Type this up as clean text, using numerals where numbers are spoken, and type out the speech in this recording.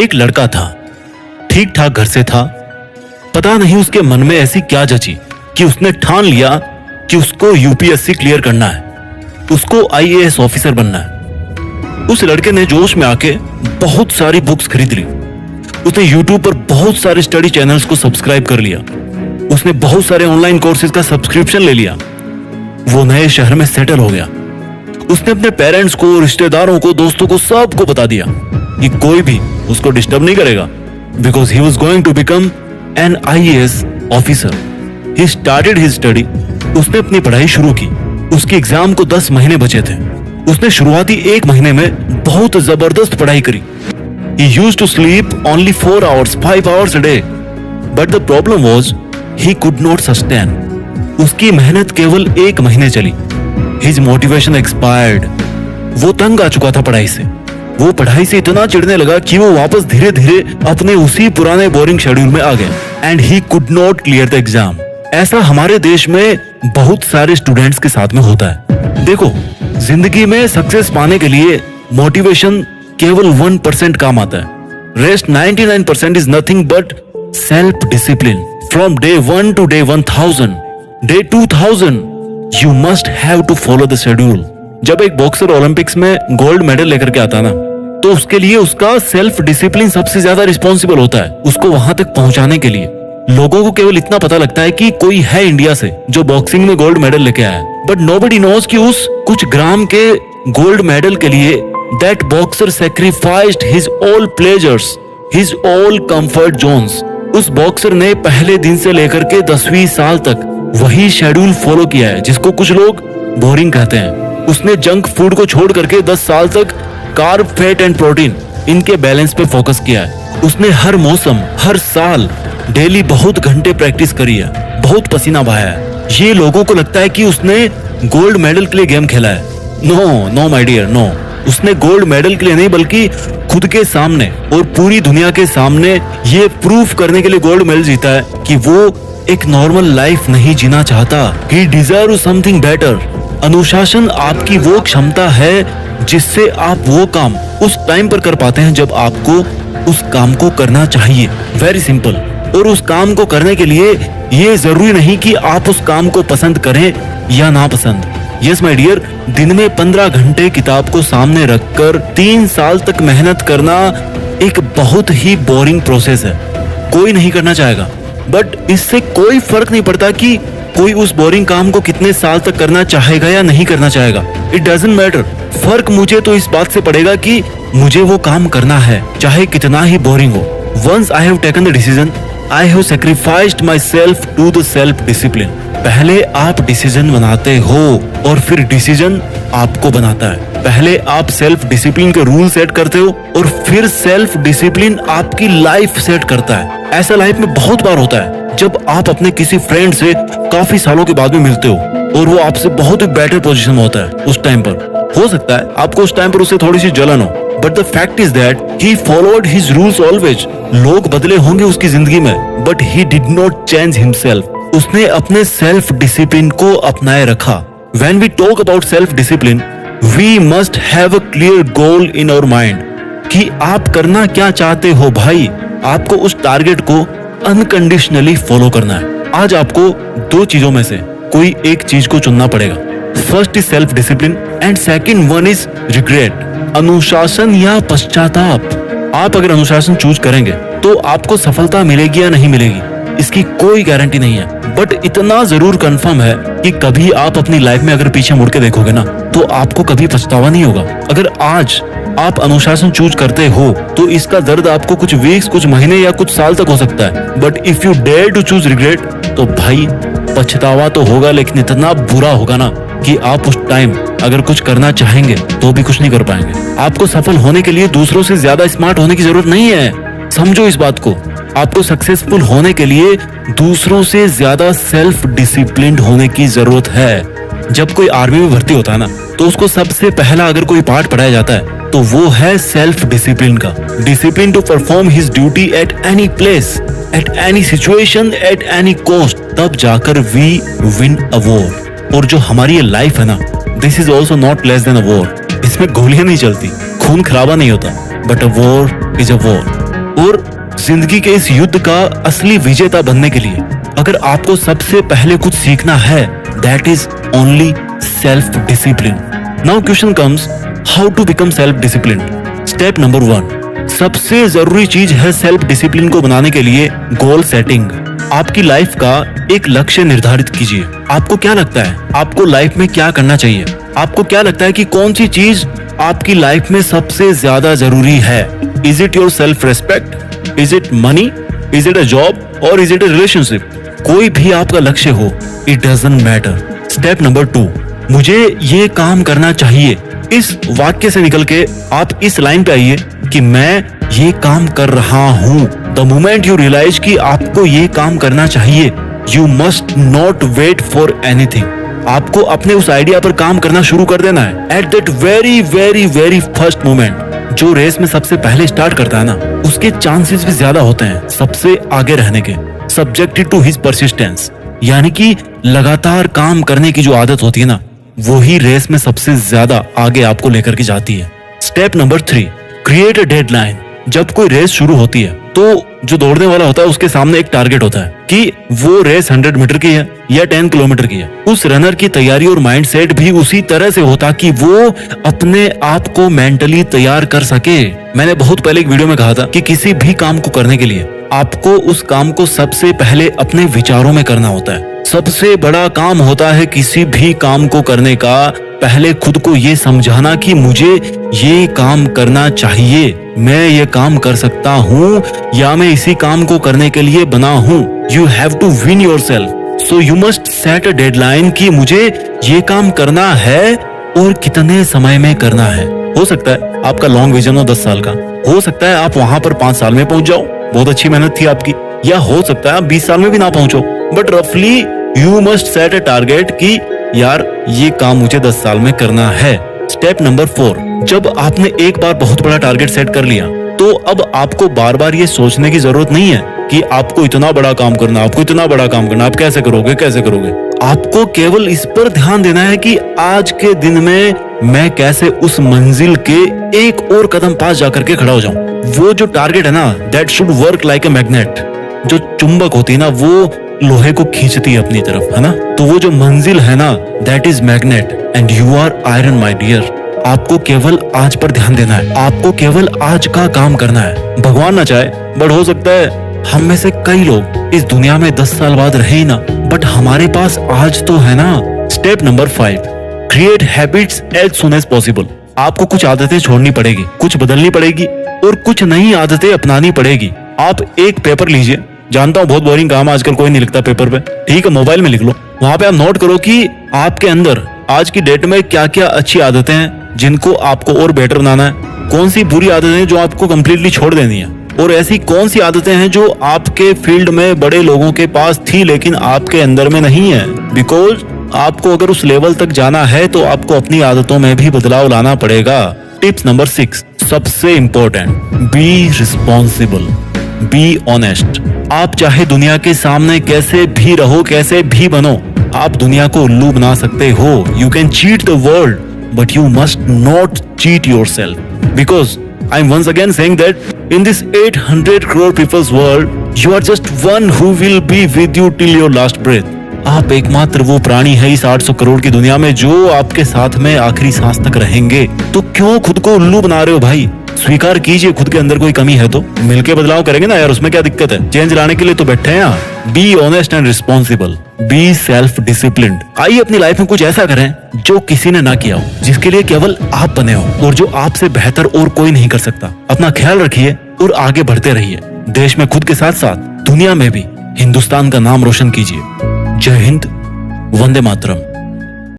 एक लड़का था, ठीक ठाक घर से था। पता नहीं उसके मन में ऐसी क्या जची कि उसने ठान लिया कि उसको यूपीएससी क्लियर करना है, उसको आईएएस ऑफिसर बनना है। उस लड़के ने जोश में आके बहुत सारी बुक्स खरीद ली। उसने यूट्यूब पर बहुत सारे स्टडी चैनल्स को सब्सक्राइब कर लिया। उसने बहुत सारे ऑनलाइन कोर्सेज का सब्सक्रिप्शन ले लिया। वो नए शहर में सेटल हो गया। उसने अपने पेरेंट्स को, रिश्तेदारों को, दोस्तों को, सबको बता दिया कि कोई भी उसको डिस्टर्ब नहीं करेगा, because he was going to become an IAS officer. He started his study. उसने अपनी पढ़ाई शुरू की। उसके एग्जाम को 10 महीने बचे थे। उसने शुरुआती 1 महीने में बहुत जबरदस्त पढ़ाई करी। He used to sleep only 4 hours, 5 hours a day. But the problem was he could not sustain. उसकी मेहनत केवल 1 महीने चली। His motivation expired. वो तंग आ चुका था पढ़ाई से। वो पढ़ाई से इतना चिढ़ने लगा कि वो वापस धीरे धीरे अपने उसी पुराने बोरिंग शेड्यूल में आ गया। And he could not clear the exam. ऐसा हमारे देश में बहुत सारे स्टूडेंट्स के साथ में होता है। देखो, जिंदगी में सक्सेस पाने के लिए मोटिवेशन केवल 1% काम आता है। Rest 99% is nothing but self discipline. From day 1 to day 1000, day 2000 you must have to follow the schedule. जब एक बॉक्सर ओलंपिक्स में गोल्ड मेडल लेकर के आता ना, तो उसके लिए उसका सेल्फ डिसिप्लिन सबसे ज्यादा रिस्पॉन्सिबल होता है उसको वहां तक पहुंचाने के लिए। लोगों को केवल इतना पता लगता है कि कोई है इंडिया से जो बॉक्सिंग में गोल्ड मेडल लेके आया, बट नोबडी नोज कि उस कुछ ग्राम के गोल्ड मेडल के लिए that boxer sacrificed his all pleasures, his all comfort Jones. उस बॉक्सर ने पहले दिन से लेकर के 10वीं साल तक वही शेड्यूल फॉलो किया है जिसको कुछ लोग बोरिंग कहते हैं। उसने जंक फूड को छोड़ करके 10 साल तक कार्ब, फैट एंड प्रोटीन इनके बैलेंस पे फोकस किया है। उसने हर मौसम, हर साल डेली बहुत घंटे प्रैक्टिस करी है, बहुत पसीना बहाया है। ये लोगों को लगता है कि उसने गोल्ड मेडल के लिए गेम खेला है। No no my dear, no. उसने गोल्ड मेडल के लिए नहीं बल्कि खुद के सामने और पूरी दुनिया के सामने ये प्रूफ करने के लिए गोल्ड मेडल जीता है कि वो एक नॉर्मल लाइफ नहीं जीना चाहता। He deserves something better। अनुशासन आपकी वो क्षमता है जिससे आप वो काम उस टाइम पर कर पाते हैं जब आपको उस काम को करना चाहिए। Very simple. और उस काम को करने के लिए ये जरूरी नहीं कि आप उस काम को पसंद करें या ना पसंद। यस माय डियर, दिन में 15 घंटे किताब को सामने रखकर 3 साल तक मेहनत करना एक बहुत ही बोरिंग प्रोसेस है। कोई नहीं करना चाहेगा, बट इससे कोई फर्क नहीं पड़ता कि कोई उस बोरिंग काम को कितने साल तक करना चाहेगा या नहीं करना चाहेगा। It doesn't matter. फर्क मुझे तो इस बात से पड़ेगा कि मुझे वो काम करना है, चाहे कितना ही बोरिंग हो। Once I have taken the decision, I have sacrificed myself to the self discipline। पहले आप डिसीजन बनाते हो और फिर डिसीजन आपको बनाता है। पहले आप सेल्फ डिसिप्लिन के रूल सेट करते हो और फिर सेल्फ डिसिप्लिन आपकी लाइफ सेट करता है। ऐसा लाइफ में बहुत बार होता है जब आप अपने किसी फ्रेंड से काफी सालों के बाद में मिलते हो और वो आपसे बहुत ही बेटर पोजीशन में होता है। उस टाइम पर हो सकता है आपको उस टाइम पर उससे थोड़ी सी जलन हो, but the fact is that he followed his rules always. लोग बदले होंगे उसकी जिंदगी में, but he did not change himself. उसने अपने सेल्फ डिसिप्लिन को अपनाए रखा। When we talk about self discipline, we must have a clear goal in our mind कि आप करना क्या चाहते हो। भाई, आपको उस टारगेट को अनकंडीशनली फॉलो करना है। आज आपको 2 चीजों में से कोई एक चीज को चुनना पड़ेगा। First is self discipline and second one is regret, अनुशासन या पश्चाताप। आप अगर अनुशासन चूज करेंगे तो आपको सफलता मिलेगी या नहीं मिलेगी इसकी कोई गारंटी नहीं है, बट इतना जरूर कंफर्म है कि कभी आप अपनी लाइफ में अगर पीछे मुड़ के देखोगे ना तो आपको कभी पछतावा नहीं होगा। अगर आज आप अनुशासन चूज करते हो तो इसका दर्द आपको कुछ वीक्स, कुछ महीने या कुछ साल तक हो सकता है, but if you dare to choose regret तो भाई पछतावा तो होगा, लेकिन इतना बुरा होगा ना कि आप उस टाइम अगर कुछ करना चाहेंगे तो भी कुछ नहीं कर पाएंगे। आपको सफल होने के लिए दूसरों से ज्यादा स्मार्ट होने की जरूरत नहीं है। समझो इस बात को। आपको सक्सेसफुल होने के लिए दूसरों से ज्यादा सेल्फ डिसिप्लिन्ड होने की जरूरत है। जब कोई आर्मी में भर्ती होता है ना तो उसको सबसे पहला अगर कोई पार्ट पढ़ाया जाता है तो वो है सेल्फ डिसिप्लिन का। Discipline to perform his duty at any place, at any situation, at any cost. तब जाकर वी विन अ वॉर। और जो हमारी ये लाइफ है ना, this is also not less than a war. इसमें गोलियां नहीं चलती, खून खराबा नहीं होता, but a war is a war. और जिंदगी के इस युद्ध का असली विजेता बनने के लिए अगर आपको सबसे पहले कुछ सीखना है, that is only self discipline. Now question comes, how to become self discipline. Step number 1, सबसे जरूरी चीज है सेल्फ डिसिप्लिन को बनाने के लिए गोल सेटिंग। आपकी लाइफ का एक लक्ष्य निर्धारित कीजिए। आपको क्या लगता है आपको लाइफ में क्या करना चाहिए? आपको क्या लगता है कि कौन सी चीज आपकी लाइफ में सबसे ज्यादा जरूरी है? Is it your self respect? Is it money? Is it a job? और इज इट अ रिलेशनशिप? कोई भी आपका लक्ष्य हो, it doesn't matter. Step number 2, मुझे ये काम करना चाहिए। इस वाक्य से निकल के आप इस लाइन पे आइए कि मैं ये काम कर रहा हूं। द मोमेंट यू रियलाइज कि आपको ये काम करना चाहिए, you must not wait for anything. आपको अपने उस आइडिया पर काम करना शुरू कर देना है at that very very very first moment. जो रेस में सबसे पहले स्टार्ट करता है ना, उसके चांसेस भी ज्यादा होते हैं सबसे आगे रहने के, सब्जेक्टेड टू हिज परसिस्टेंस। यानी कि लगातार काम करने की जो आदत होती है ना, वो ही रेस में सबसे ज्यादा आगे आपको लेकर के जाती है। Step number 3, create a deadline. जब कोई रेस शुरू होती है तो जो दौड़ने वाला होता है उसके सामने एक टारगेट होता है कि वो रेस 100 मीटर की है या 10 किलोमीटर की है। उस रनर की तैयारी और माइंडसेट भी उसी तरह से होता कि वो अपने आप को मेंटली तैयार कर सके। मैंने बहुत पहले एक वीडियो में कहा था कि किसी भी काम को करने के लिए आपको उस काम को सबसे पहले अपने विचारों में करना होता है। सबसे बड़ा काम होता है किसी भी काम को करने का पहले खुद को ये समझाना कि मुझे ये काम करना चाहिए, मैं ये काम कर सकता हूँ या मैं इसी काम को करने के लिए बना हूँ। You have to win yourself, so you must set a deadline कि मुझे ये काम करना है और कितने समय में करना है। हो सकता है आपका लॉन्ग विजन हो 10 साल का, हो सकता है आप वहां पर 5 साल में पहुंच जाओ, बहुत अच्छी मेहनत थी आपकी, या हो सकता है आप 20 साल में भी ना पहुंचो, बट रफली you must set a target कि यार ये काम मुझे 10 साल में करना है। स्टेप नंबर 4, जब आपने एक बार बहुत बड़ा टारगेट सेट कर लिया तो अब आपको बार बार ये सोचने की जरूरत नहीं है कि आपको इतना बड़ा काम करना, आपको इतना बड़ा काम करना, आप कैसे करोगे कैसे करोगे। आपको केवल इस पर ध्यान देना है कि आज के दिन में मैं कैसे उस मंजिल के एक और कदम पास जाकर के खड़ा हो जाऊं। वो जो टारगेट है ना, that should work like a magnet. जो चुंबक होती है ना, वो लोहे को खींचती है अपनी तरफ, है ना। तो वो जो मंजिल है ना, that is magnet and you are iron my dear. आपको केवल आज पर ध्यान देना है, आपको केवल आज का काम करना है। भगवान ना चाहे बट हो सकता है हम में से कई लोग इस दुनिया में 10 साल बाद रहे ही ना, बट हमारे पास आज तो है ना। Step number 5, create habits as soon as possible. आपको कुछ आदतें छोड़नी पड़ेगी, कुछ बदलनी पड़ेगी और कुछ नई आदतें अपनानी पड़ेगी। आप एक पेपर लीजिए, जानता हूँ बहुत बोरिंग काम, आजकल कोई नहीं लिखता पेपर पे, ठीक है मोबाइल में लिख लो। वहां पे आप नोट करो कि आपके अंदर आज की डेट में क्या क्या अच्छी आदतें हैं जिनको आपको और बेटर बनाना है, कौन सी बुरी आदतें हैं जो आपको कंप्लीटली छोड़ देनी है, और ऐसी कौन सी आदतें हैं जो आपके फील्ड में बड़े लोगों के पास थी लेकिन आपके अंदर में नहीं है। बिकॉज आपको अगर उस लेवल तक जाना है तो आपको अपनी आदतों में भी बदलाव लाना पड़ेगा। टिप्स नंबर 6, सबसे important, be responsible, be honest. आप चाहे दुनिया के सामने कैसे भी रहो, कैसे भी बनो, आप दुनिया को उल्लू बना सकते हो। You can cheat the world but you must not cheat yourself, because I am once again saying that in this 800 crore people's world you are just one who will be with you till your last breath। आप एकमात्र वो प्राणी है इस 800 करोड़ की दुनिया में जो आपके साथ में आखिरी सांस तक रहेंगे। तो क्यों खुद को उल्लू बना रहे हो भाई? स्वीकार कीजिए खुद के अंदर कोई कमी है तो मिलके बदलाव करेंगे ना यार, उसमें क्या दिक्कत है? चेंज लाने के लिए तो बैठे हैं यहाँ। Be honest and responsible, be self disciplined. आइए अपनी लाइफ में कुछ ऐसा करें जो किसी ने ना किया हो, जिसके लिए केवल आप बने हो और जो आपसे बेहतर और कोई नहीं कर सकता। अपना ख्याल रखिए और आगे बढ़ते रहिए। देश में खुद के साथ साथ दुनिया में भी हिंदुस्तान का नाम रोशन कीजिए। जय हिंद, वंदे मातरम।